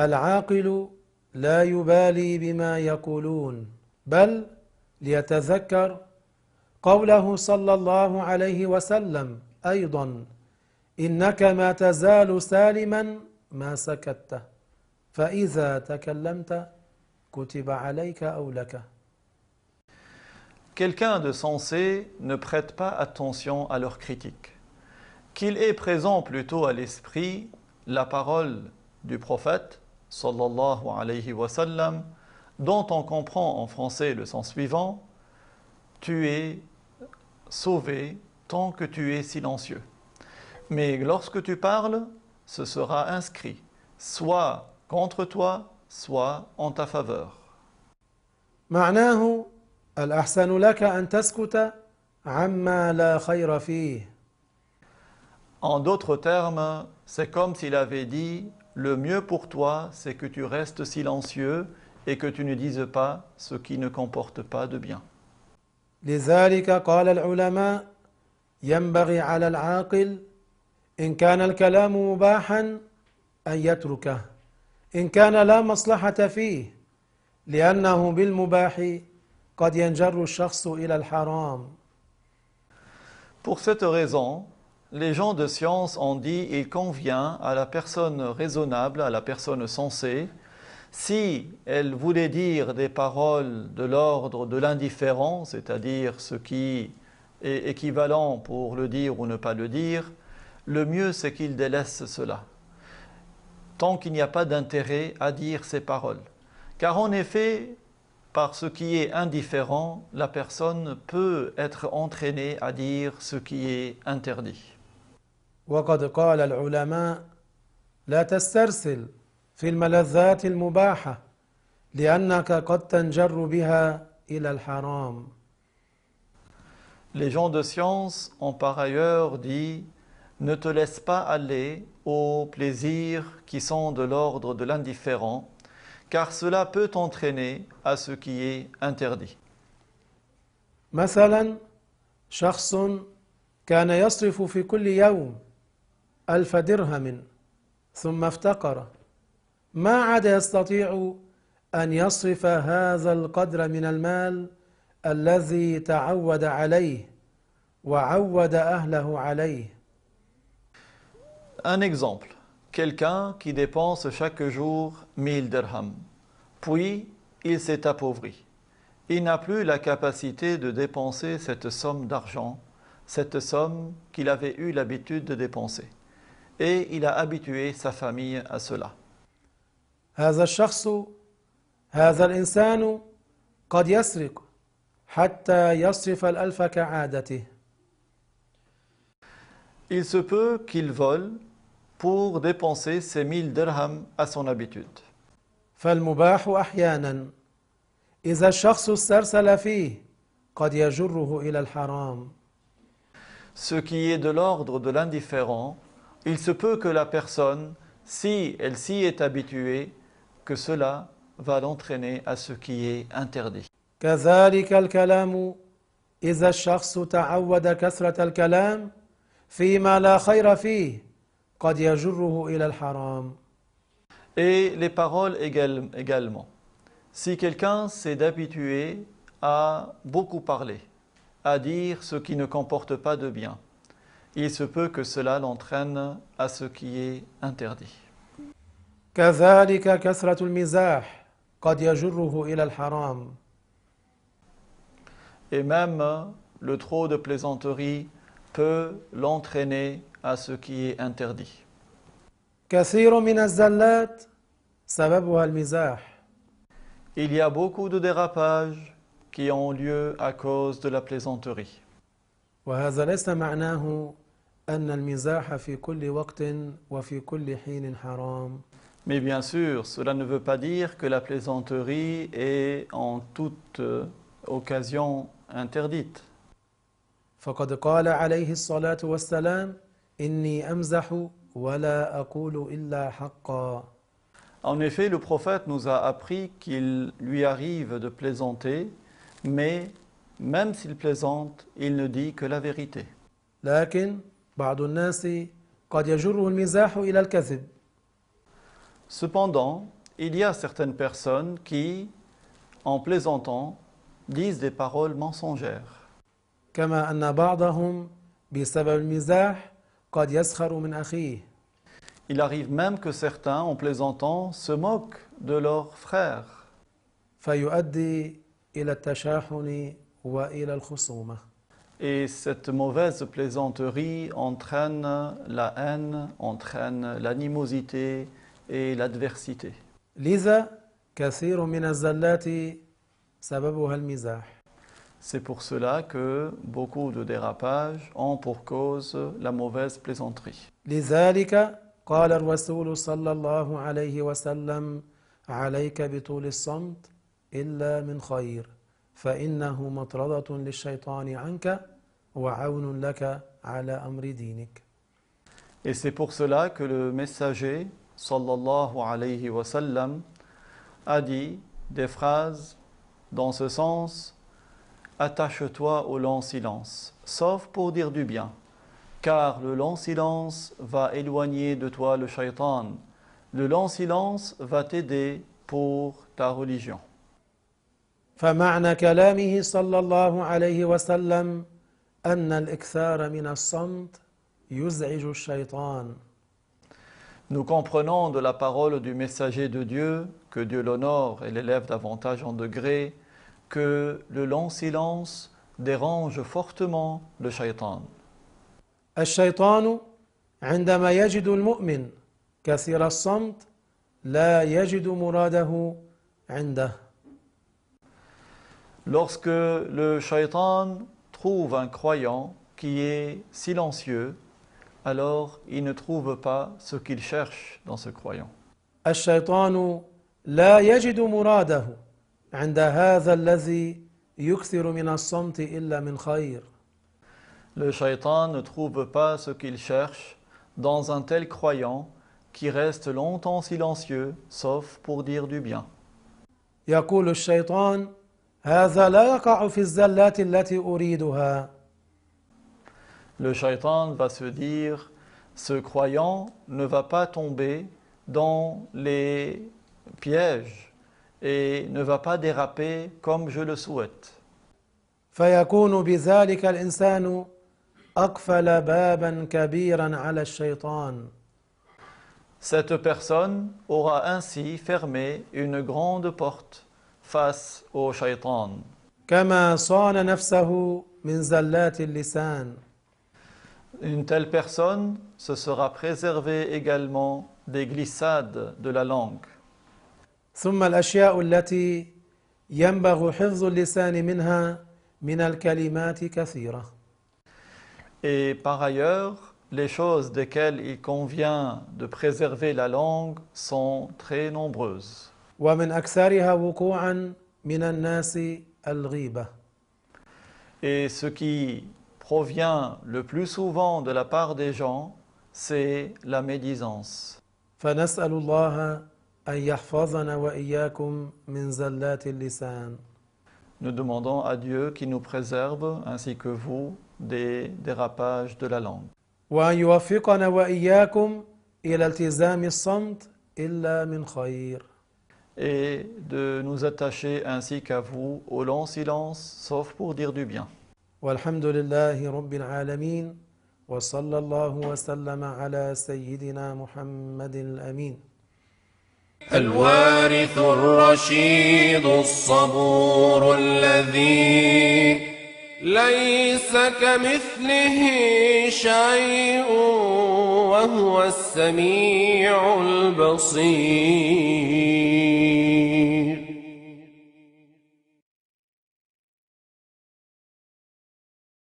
العاقل لا يبالي بما يقولون بل ليتذكر قوله صلى الله عليه وسلم أيضا إنك ما تزال سالما ما سكت فإذا تكلمت كتب عليك أو لك. Quelqu'un de sensé ne prête pas attention à leurs critiques. Qu'il ait présent plutôt à l'esprit la parole du prophète sallallahu alayhi wa sallam, dont on comprend en français le sens suivant: tu es sauvé tant que tu es silencieux. Mais lorsque tu parles, ce sera inscrit, soit contre toi, soit en ta faveur. معناه الأحسن لك أن تسكت عما لا خير فيه. En d'autres termes, c'est comme s'il avait dit: le mieux pour toi, c'est que tu restes silencieux et que tu ne dises pas ce qui ne comporte pas de bien. لذلك قال العلماء ينبغي على العاقل إن كان الكلام مباحا أن يتركه إن كان لا مصلحة فيه لأنه بالمباح قد ينجر الشخص إلى الحرام. Pour cette raison, les gens de science ont dit: il convient à la personne raisonnable, à la personne sensée, si elle voulait dire des paroles de l'ordre de l'indifférent, c'est-à-dire ce qui est équivalent pour le dire ou ne pas le dire, le mieux c'est qu'il délaisse cela, tant qu'il n'y a pas d'intérêt à dire ces paroles. Car en effet, par ce qui est indifférent, la personne peut être entraînée à dire ce qui est interdit. وقد قال العلماء لا تسترسل في الملذات المباحة لأنك قد تنجر بها إلى الحرام. Les gens de science ont par ailleurs dit: ne te laisse pas aller aux plaisirs qui sont de l'ordre de l'indifférent, car cela peut t'entraîner à ce qui est interdit. مثلا شخص كان يصرف في كل يوم 1000 درهم ثم افتقر ما عاد يستطيع أن يصرف هذا القدر من المال الذي تعود عليه وعود أهله عليه. Un exemple, quelqu'un qui dépense chaque jour 1000 dirhams, puis il s'est appauvri. Il n'a plus la capacité de dépenser cette somme d'argent, cette somme qu'il avait eu l'habitude de dépenser. Et il a habitué sa famille à cela. هذا الشخص هذا الإنسان قد يسرق حتى يصرف 1000 كعادته. Il se peut qu'il vole pour dépenser ses 1000 dirhams à son habitude. فالمباح أحيانا إذا الشخص استرسل فيه قد يجره إلى الحرام. Ce qui est de l'ordre de l'indifférent, il se peut que la personne, si elle s'y est habituée, que cela va l'entraîner à ce qui est interdit. كذلك الكلام إذا الشخص تعود كثرة الكلام فيما لا خير فيه قد يجره إلى الحرام. Et les paroles également. Si quelqu'un s'est habitué à beaucoup parler, à dire ce qui ne comporte pas de bien, il se peut que cela l'entraîne à ce qui est interdit. كذلك كثرة المزاح قد يجره إلى الحرام. Et même le trop de plaisanterie peut l'entraîner à ce qui est interdit. كثير من الزلات سببها المزاح. Il y a beaucoup de dérapages qui ont lieu à cause de la plaisanterie. وهذا ليس معناه أن المزاح في كل وقت وفي كل حين حرام. Mais bien sûr, cela ne veut pas dire que la plaisanterie est en toute occasion interdite. فقد قال عليه الصلاة والسلام إني أمزح ولا أقول إلا حقا. En effet, le prophète nous a appris qu'il lui arrive de plaisanter, mais même s'il plaisante, il ne dit que la vérité. لكن بعض الناس قد يجره المزاح إلى الكذب. Cependant, il y a certaines personnes qui, en plaisantant, disent des paroles mensongères. كما أن بعضهم بسبب المزاح قد يسخر من أخيه. Il arrive même que certains, en plaisantant, se moquent de leurs frères. فيؤدي إلى التشاحن وإلى الخصومة. Et cette mauvaise plaisanterie entraîne la haine, entraîne l'animosité et l'adversité. لذا كثير من الزلات سببها المزاح. C'est pour cela que beaucoup de dérapages ont pour cause la mauvaise plaisanterie. لذلك قال الرسول صلى الله عليه وسلم عليك بطول الصمت إلا من خير فإنه مطردة للشيطان عنك وعون لك على أمر دينك. Et c'est pour cela que le messager sallallahu alayhi wa sallam a dit des phrases dans ce sens: attache-toi au long silence, sauf pour dire du bien, car le long silence va éloigner de toi le shaitan. Le long silence va t'aider pour ta religion. فمعنى كلامه صلى الله عليه وسلم أن الإكثار من الصمت يزعج الشيطان. Nous comprenons de la parole du messager de Dieu, que Dieu l'honore et l'élève davantage en degré, que le long silence dérange fortement le shaitan. الشيطان عندما يجد المؤمن كثير الصمت لا يجد مراده عنده. Lorsque le shaitan trouve un croyant qui est silencieux, alors il ne trouve pas ce qu'il cherche dans ce croyant. الشيطان لا يجد مراده عند هذا الذي يكثر من الصمت إلا من خير. Le shaitan ne trouve pas ce qu'il cherche dans un tel croyant qui reste longtemps silencieux, sauf pour dire du bien. يقول الشيطان هذا لا يقع في الزلات التي أريدها. Le shaitan va se dire, ce croyant ne va pas tomber dans les pièges et ne va pas déraper comme je le souhaite. فيكون بذلك الإنسان أقفل بابا كبيرا على الشيطان. Cette personne aura ainsi fermé une grande porte face au shaitan. كما صان نفسه من زلات اللسان. Une telle personne se sera préservée également des glissades de la langue. ثم الأشياء التي ينبغي حفظ اللسان منها من الكلمات كثيرة. Et par ailleurs, les choses desquelles il convient de préserver la langue sont très nombreuses. ومن أكثرها وقوعا من الناس الغيبة. Et ce qui provient le plus souvent de la part des gens, c'est la médisance. فنسأل الله أن يحفظنا وإياكم من زلات اللسان. Nous demandons à Dieu qu'il nous préserve, ainsi que vous, des dérapages de la langue. وأن يوفقنا وإياكم إلى التزام الصمت إلا من خير. Et de nous attacher ainsi qu'à vous au long silence, sauf pour dire du bien. والحمد لله رب العالمين وصلى الله وسلم على سيدنا محمد الأمين. الوارث الرشيد الصبور الذي ليس كمثله شيء وهو السميع البصير.